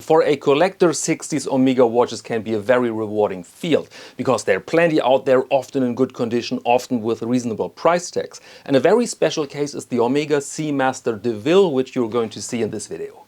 For a collector, 60s Omega watches can be a very rewarding field because there are plenty out there, often in good condition, often with reasonable price tags. And a very special case is the Omega Seamaster De Ville, which you're going to see in this video.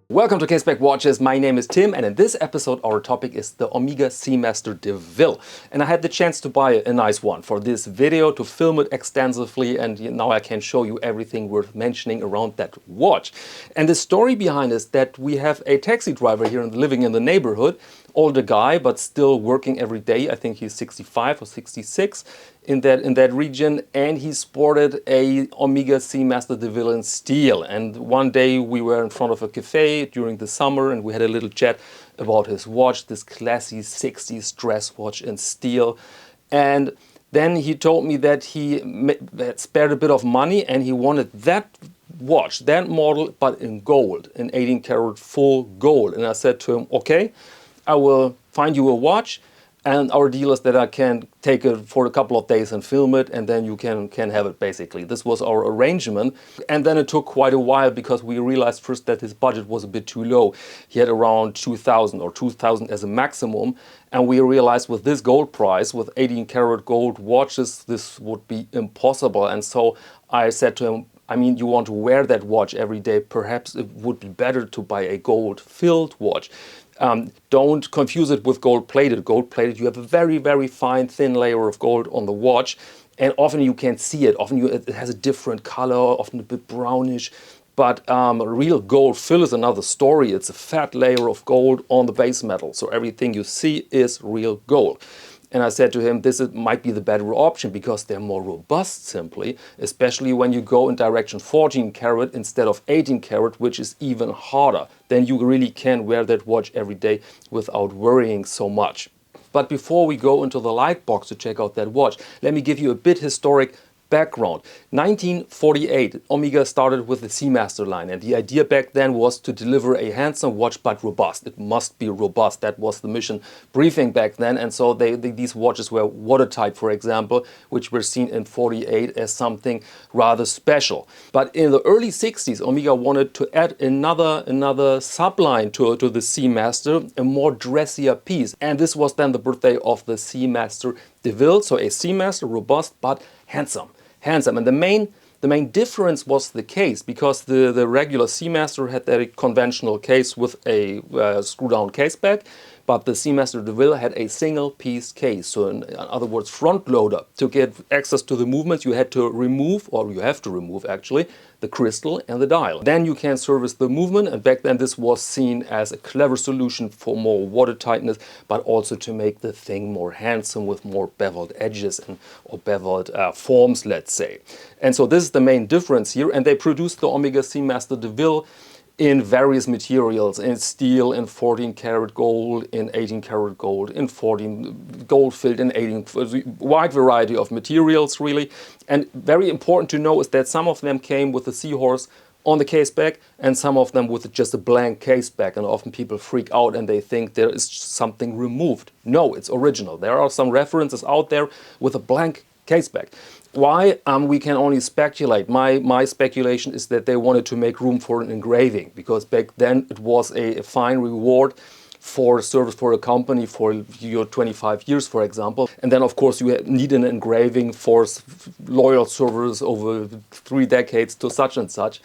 Welcome to Caseback Watches. My name is Tim, and in this episode our topic is the Omega Seamaster De Ville. And I had the chance to buy a nice one for this video, to film it extensively, and now I can show you everything worth mentioning around that watch. And the story behind is that we have a taxi driver here living in the neighborhood, older guy but still working every day. I think he's 65 or 66 in that region, and he sported a Omega Seamaster De Ville in steel. And one day we were in front of a cafe during the summer and we had a little chat about his watch, this classy 60s dress watch in steel. And then he told me that he had spared a bit of money and he wanted that watch, that model, but in gold, in 18 karat full gold. And I said to him, okay, I will find you a watch, and our deal is that I can take it for a couple of days and film it, and then you can have it, basically. This was our arrangement. And then it took quite a while because we realized first that his budget was a bit too low. He had around 2,000 or 2,000 as a maximum. And we realized with this gold price, with 18 karat gold watches, this would be impossible. And so I said to him, I mean, you want to wear that watch every day, perhaps it would be better to buy a gold-filled watch. Don't confuse it with gold-plated. Gold-plated, you have a very, very fine, thin layer of gold on the watch, and often you can't see it. Often it has a different color, often a bit brownish. But real gold fill is another story. It's a fat layer of gold on the base metal, so everything you see is real gold. And I said to him, this might be the better option because they're more robust, simply, especially when you go in direction 14 karat instead of 18 karat, which is even harder. Then you really can wear that watch every day without worrying so much. But before we go into the light box to check out that watch, let me give you a bit historic background. 1948, Omega started with the Seamaster line, and the idea back then was to deliver a handsome watch but robust. It must be robust. That was the mission briefing back then, and so these watches were watertight, for example, which were seen in 48 as something rather special. But in the early 60s, Omega wanted to add another subline to the Seamaster, a more dressier piece, and this was then the birthday of the Seamaster De Ville, so a Seamaster, robust but handsome. And the main difference was the case, because the regular Seamaster had a conventional case with a screw-down caseback, but the Seamaster De Ville had a single-piece case. So in other words, front loader. To get access to the movements, you had to remove, or you have to remove actually, the crystal and the dial. Then you can service the movement, and back then this was seen as a clever solution for more watertightness, but also to make the thing more handsome with more beveled edges or beveled forms, let's say. And so this is the main difference here, and they produced the Omega Seamaster De Ville in various materials, in steel, in 14 karat gold, in 18 karat gold, in 14 gold filled, in 18, wide variety of materials really. And very important to know is that some of them came with a seahorse on the caseback and some of them with just a blank caseback, and often people freak out and they think there is something removed. No, it's original. There are some references out there with a blank caseback. Why? We can only speculate. My speculation is that they wanted to make room for an engraving, because back then it was a fine reward for service for a company for your 25 years, for example. And then, of course, you need an engraving for loyal service over 3 decades to such and such.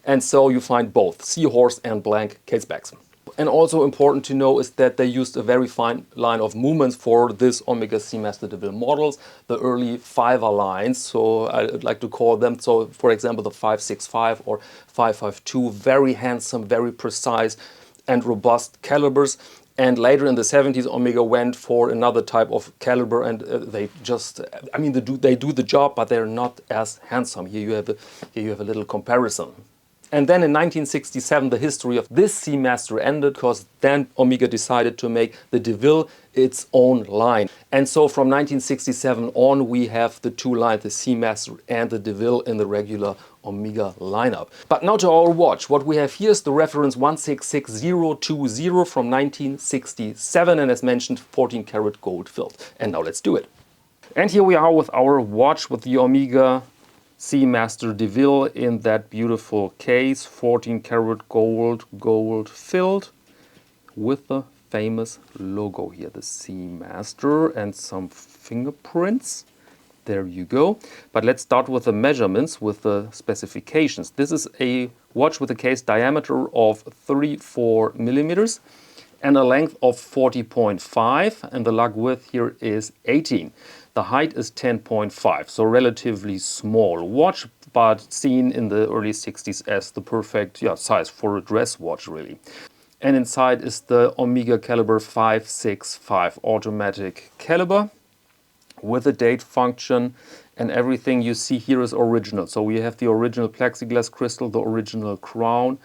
And so you find both seahorse and blank casebacks. And also important to know is that they used a very fine line of movements for this Omega Seamaster De Ville models, the early 5er lines, so I'd like to call them. So for example, the 565 or 552, very handsome, very precise and robust calibers. And later in the 70s, Omega went for another type of caliber, and they just, I mean, they do the job, but they're not as handsome. Here you have a little comparison. And then in 1967, the history of this Seamaster ended, because then Omega decided to make the De Ville its own line. And so from 1967 on, we have the two lines, the Seamaster and the De Ville, in the regular Omega lineup. But now to our watch. What we have here is the reference 166020 from 1967, and as mentioned, 14 karat gold filled. And now let's do it. And here we are with our watch with the Omega Seamaster De Ville in that beautiful case, 14 karat gold filled, with the famous logo here, the Seamaster, and some fingerprints. There you go. But let's start with the measurements, with the specifications. This is a watch with a case diameter of 34 millimeters and a length of 40.5, and the lug width here is 18. The height is 10.5, so relatively small watch, but seen in the early 60s as the perfect size for a dress watch, really. And inside is the Omega Calibre 565 automatic caliber with a date function, and everything you see here is original. So we have the original plexiglass crystal, the original crown,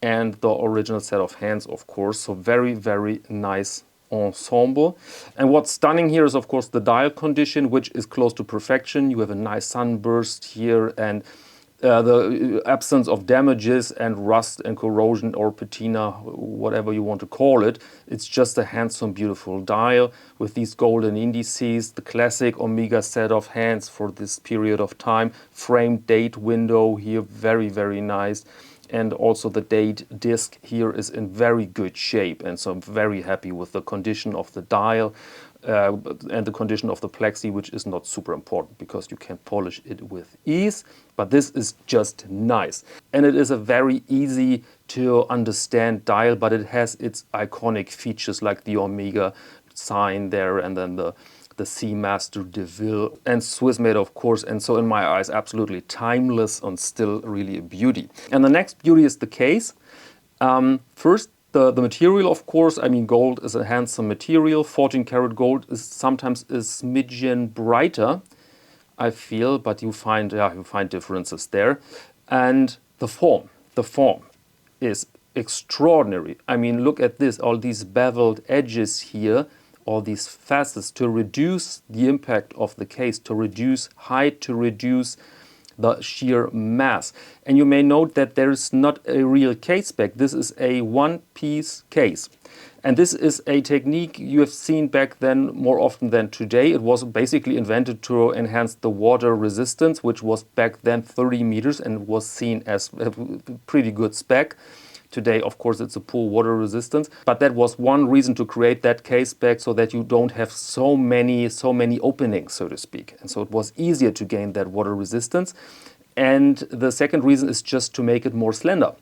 and the original set of hands, of course. So very, very nice ensemble. And what's stunning here is, of course, the dial condition, which is close to perfection. You have a nice sunburst here, and the absence of damages and rust and corrosion or patina, whatever you want to call it. It's just a handsome, beautiful dial with these golden indices, the classic Omega set of hands for this period of time, framed date window here, very, very nice. And also the date disc here is in very good shape, and so I'm very happy with the condition of the dial and the condition of the plexi, which is not super important because you can polish it with ease, but this is just nice. And it is a very easy to understand dial, but it has its iconic features like the Omega sign there, and then the Seamaster De Ville, and Swiss made, of course, and so in my eyes absolutely timeless and still really a beauty. And the next beauty is the case. First, the material, of course. I mean, gold is a handsome material. 14 karat gold is sometimes a smidgen brighter, I feel, but you find differences there. And the form is extraordinary. I mean, look at this, all these beveled edges here, all these facets, to reduce the impact of the case, to reduce height, to reduce the sheer mass. And you may note that there is not a real Caseback. This is a one-piece case. And this is a technique you have seen back then more often than today. It was basically invented to enhance the water resistance, which was back then 30 meters and was seen as a pretty good spec. Today, of course, it's a poor water resistance, but that was one reason to create that Caseback, so that you don't have so many openings, so to speak. And so it was easier to gain that water resistance. And the second reason is just to make it more slender,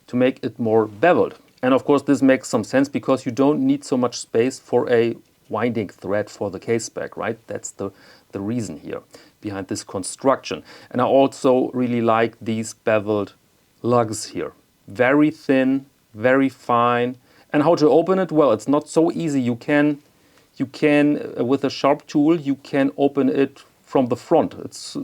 to make it more beveled. And of course, this makes some sense because you don't need so much space for a winding thread for the Caseback, right? That's the reason here behind this construction. And I also really like these beveled lugs here. Very thin, very fine. And how to open it? Well, it's not so easy. You can with a sharp tool, you can open it from the front. It's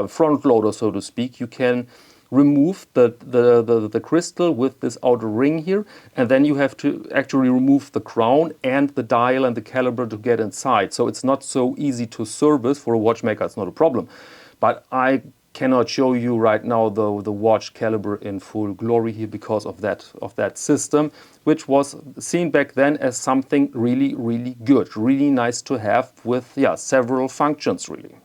front loader, so to speak. You can remove the crystal with this outer ring here, and then you have to actually remove the crown and the dial and the caliber to get inside. So it's not so easy to service. For a watchmaker, it's not a problem. But I cannot show you right now the watch caliber in full glory here because of that system, which was seen back then as something really, really good, really nice to have with several functions really.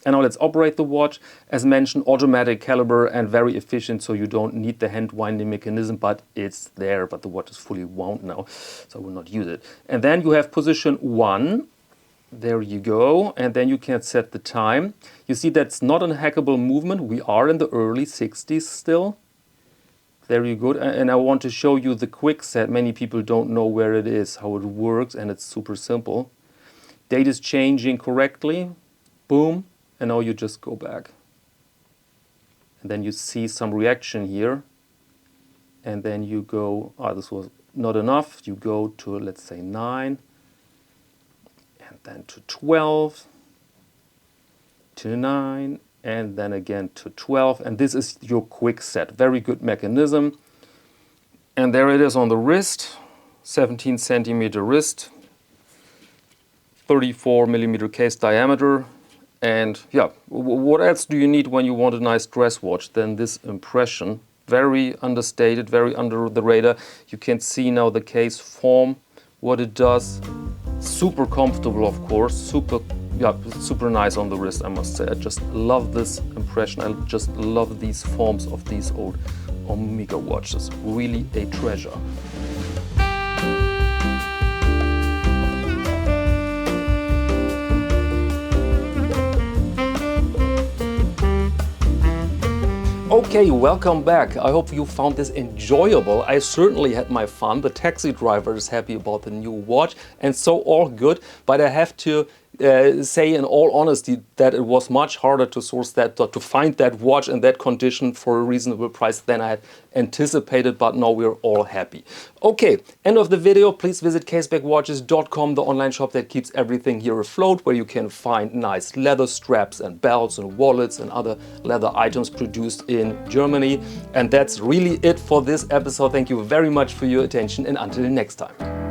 And now let's operate the watch. As mentioned, automatic caliber and very efficient, so you don't need the hand winding mechanism, but it's there. But the watch is fully wound now, so I will not use it. And then you have position 1. There you go, and then you can set the time. You see that's not a hackable movement. We are in the early 60s still. There you go, and I want to show you the quick set. Many people don't know where it is, how it works, and it's super simple. Date is changing correctly, boom, and now you just go back. And then you see some reaction here, and then you go, this was not enough, you go to, let's say, 9, and then to 12, to 9, and then again to 12. And this is your quick set. Very good mechanism. And there it is on the wrist, 17 centimeter wrist, 34 millimeter case diameter, And yeah, what else do you need when you want a nice dress watch than this impression? Very understated, very under the radar. You can see now the case form, what it does. Super comfortable, of course. Super nice on the wrist, I must say. I just love this impression. I just love these forms of these old Omega watches. Really a treasure. Okay, welcome back. I hope you found this enjoyable. I certainly had my fun. The taxi driver is happy about the new watch, and so all good. But I have to say in all honesty that it was much harder to source that, to find that watch in that condition for a reasonable price than I had anticipated, but now we're all happy. Okay, end of the video. Please visit casebackwatches.com, the online shop that keeps everything here afloat, where you can find nice leather straps and belts and wallets and other leather items produced in Germany. And that's really it for this episode. Thank you very much for your attention, and until next time.